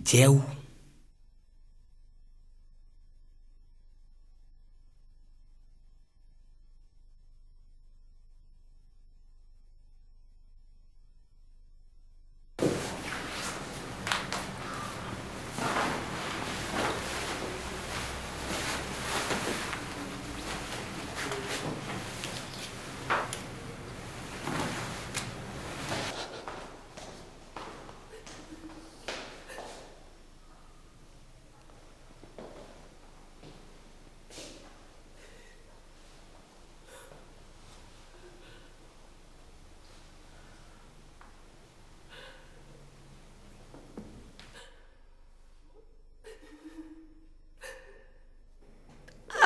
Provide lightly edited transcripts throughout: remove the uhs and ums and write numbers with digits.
Dieu.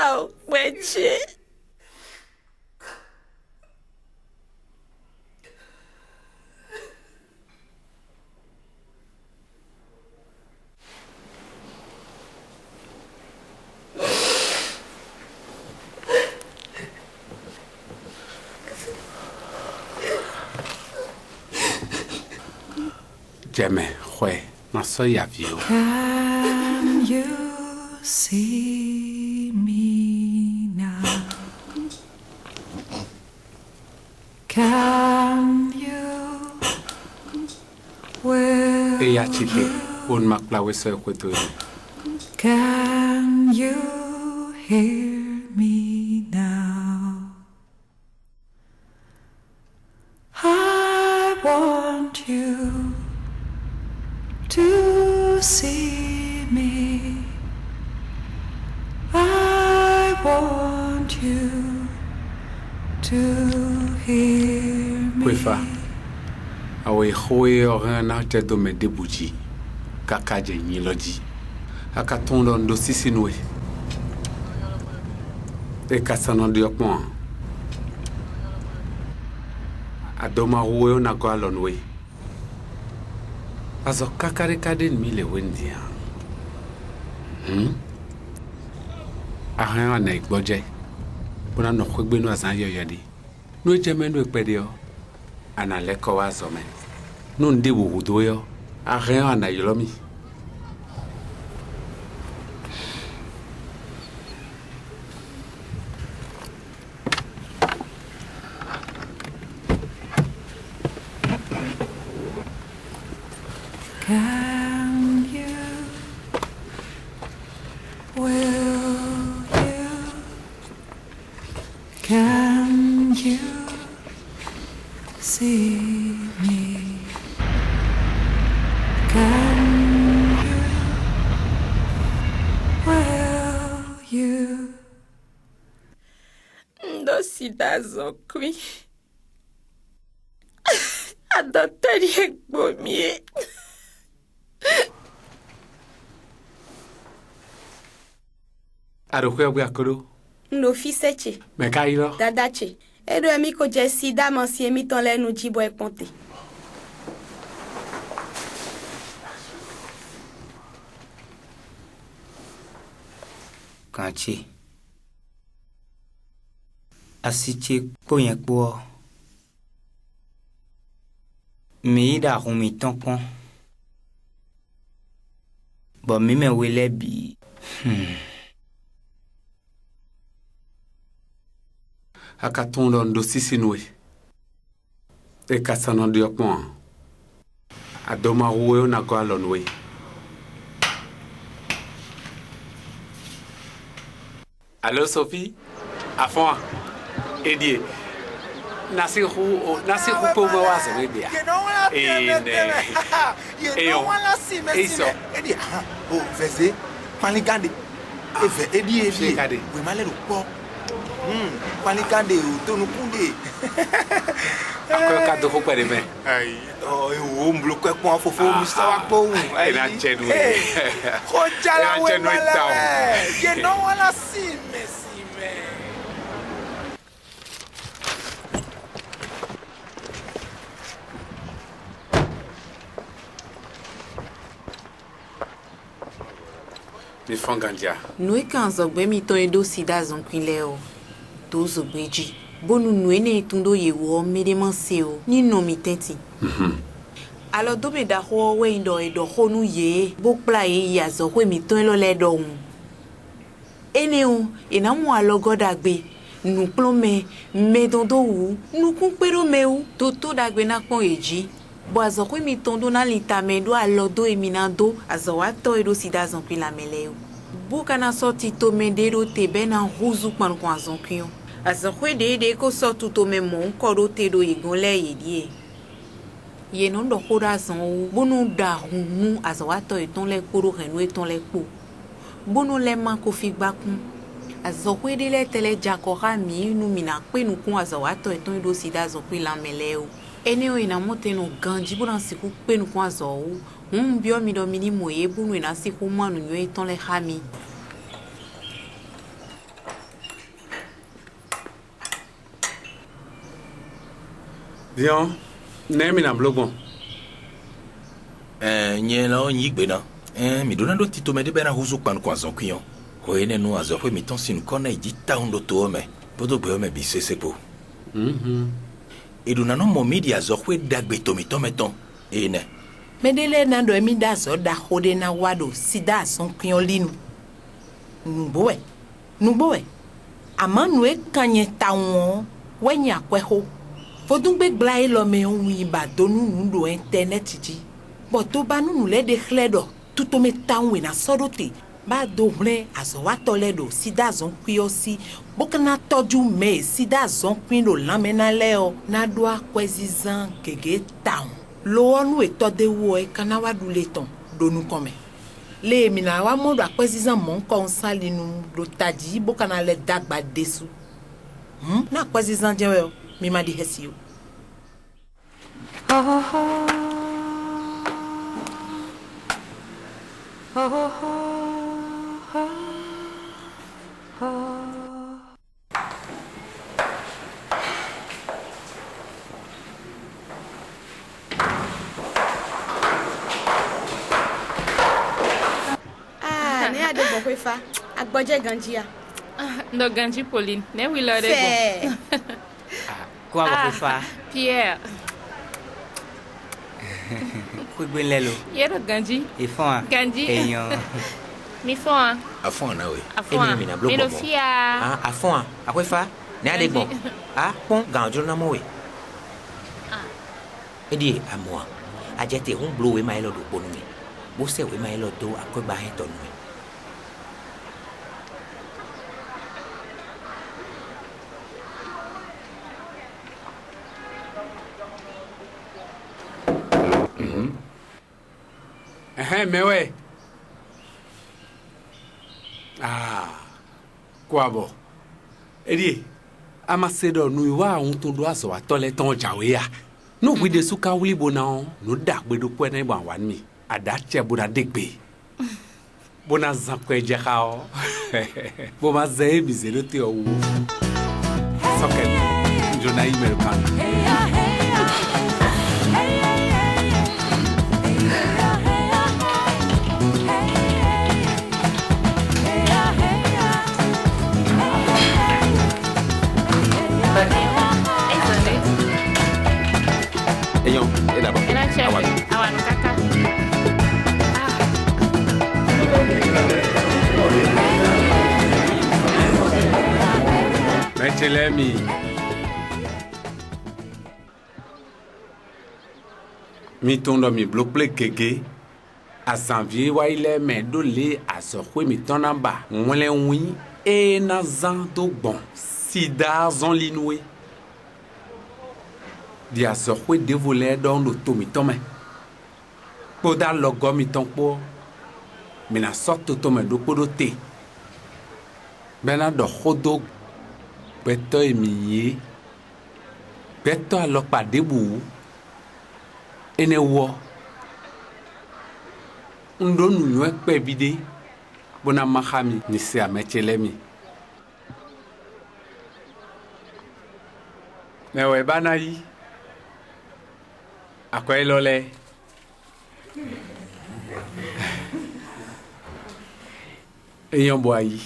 Oh, Wendy. Jamais, ouais, non, ça y a vu. Can you see me now? Can you? Will Et y a chité, on m'a plavé sur le côté. Can you hear me now? I want you to see me. I want you to hear me. Préfa, awe khoe oran na te do me debuji. Kaka je nyilodi. Aka tondo ndo sisi noe. E kasano diokmo. Adoma huwe na go alonwe. Azo kakare kaden mile wendia. Ahan na igboje. Bona no kwegbe no asan yoyodi. No ejeme no ekpede yo. Ana leko wa zome. No ndi wudo yo. Ahan na yolomi. Can you? Will you? Can you see me? Can you? Will you? Ndosida zonkwi. Adoteri ekbomie. Arukwe akoro. No fiseche. Mekailo. Dadache. Edo emi ko je sida mansi emi ton lenu jibo eponte. Kanchi. Asiche poyen po. Mi da humi tonkon. Bo mi me wele bi. Aka tondo ndo sisi noe. E kasano diokmo. Adoma huwe na go alonwe. Allô Sophie? À fond. Edie. Nasiru po mo wa se dia. Edie. Oh, veze. Panikande. Eve Edie. We male ro po. Panikande o tonu kunde. Ako ka do ko pere me. Ai, o mblo ko po fofo mi sa wa po. Ai na chenu. Ko jala we male. You don't wanna see me. Mi fongandia. Nous quand zogbe mi to edo sida zonkwileo. To zogbeji. Bonu nuene tundo yewo medemanse o. Ni no mi tenti. Alors do me da ho we ndo e do ho nu ye bo pla ye ya zo we mi ton lo le do un ene o ina mu alogo dagbe nu plome me dondo wu nu kun pero me u to dagbe na pon eji bo azo we mi ton do na lita me do alodo e minando azo wa to e do sida zon pi la meleu bu kana sorti to me de do te ben na ruzu pan ko azon kion azo we de ko sortu to me mon ko do te do igun le yedie ye non do khora zon bonu da hunu azawato eton le koro renu eton le po bonu le man ko fi gbakun azokwe de le tele jakora mi nu mina pe nu kun azawato eton do sida azokwe la meleu ene o ina mote no ganji bu dan siku pe nu kun azawu bio mi do mini moye bunu ina siku manu nyo eton le khami Bien. Nemi na blogon. Nye la nyi gbe na. Mi dona do tito me de bena huzu pan kwa zonkion. Ho ene no azo ho mi ton sin kona iji ta undo to me. Bodo gbe me bi sese po. E dona no mo media azo ho dagbe to mi ton meton. Ene. Medele na do emi da so da hode na wado sida zonkion linu. Nubowe. Amanu e kanye ta won wenya kweho. Fodungbe glai lo me onwi ba donu ndo internet ji bo to ba nu le de khledo tuto me tanwe na sodote ba do hle aso wa toledo sida zon kwiosi bokana toju me sida zon kwino lamena leo na do akwezizan kege town lo onu etode wo e kana wa dule ton donu kome le mi na wa modo akwezizan mon kon salinu do taji bokana le dagba desu na akwezizan jewe o mi ma di hesio. Ne ade bo kwe fa agboje ganji ya. No ganji Pauline, ne wi lo de bo. Quoi va faire? Pierre. Quoi ben lelo? Yero ganji. Et fond. Ganji. Eyon. Mi fond. A fond na we. A fond. Mi no fia. Ah, a fond. A quoi fa? Ne ade bon. Ah, bon, ganjo na mo we. Ah. Edi a moi. A jete un blow we mai lo do bonu mi. Bo se we mai lo do akwe ba hen ton mi. Mais ouais. Ah. Quoi bon? Edi, amasedo nu wa un to do aso atole ton jawe ya. No we de suka wuli bona no da gbe do ko na ba wan mi. Ada che bona degbe. Bona zan ko je ka o. Bo ma ze bi ze lo te o. Soket. Jona email kan. Eyon, e da ba. Ena che. Awan kaka. Metelemi. Mi tondo mi blople kege. A janvier wa ile me do le aso kwe mi tonamba. Nwele wi e na zan do bon. Sida zon linwe. Di aso kwe devole don do to mi tome. Poda logo mi tonpo. Mina sorto to me do podo te. Bena do khodo beto emiye. Beto alopa debu. Ene wo. Ndo nu ekpe bide. Bona mahami ni se amechelemi. Mewe bana yi. Akwe lole. Eyon bo ayi.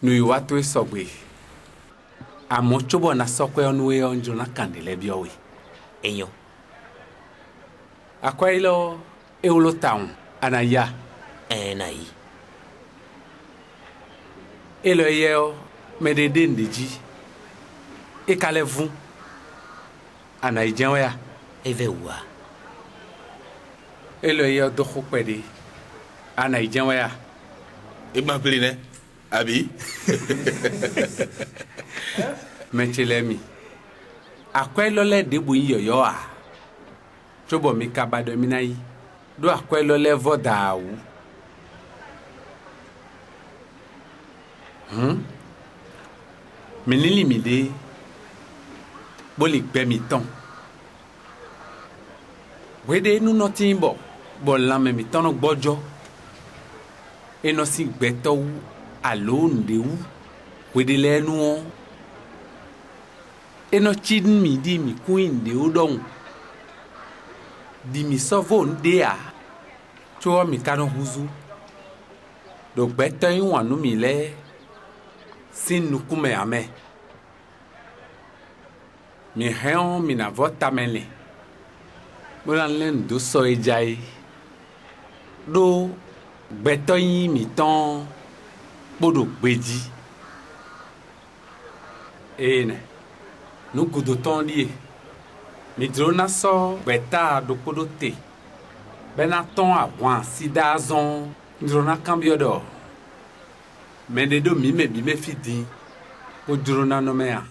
nuiwa to sɔgbe amo tsobo na sɔkɔ nuwe onjo na kandele biowe enyo akwailo eulo town anaya na yi elo yeo medede ndiji ekale vun anaijenwe ya eve wa elo yeo do khopede anaijenwe ya Igba pili ne abi Mechelemi. Akwailo le debu yoyo a. Chobo mi kabado minai. Do akwailo le vodawu. Minili mide. Boli pe mi ton. Wede nu notimbo. Bolame mi tono gbojo. Eno si gbeto wu alone de wu. Wede le nu on. Eno chidin mi di mi queen de udong. Di mi sovon de a. Chua mi kano huzu. Do beto yin wanu mi le. Sin nukume ame. Mi heon mi na vota mele. Molan len do so ejai. Do beto yin mi ton. Bodo beji. Ene. Nous goudotons lié. Midrona so beta do podote. Benaton a wan sidazon. Midrona cambio do. Mais de do mi me fidi. O drona no mea.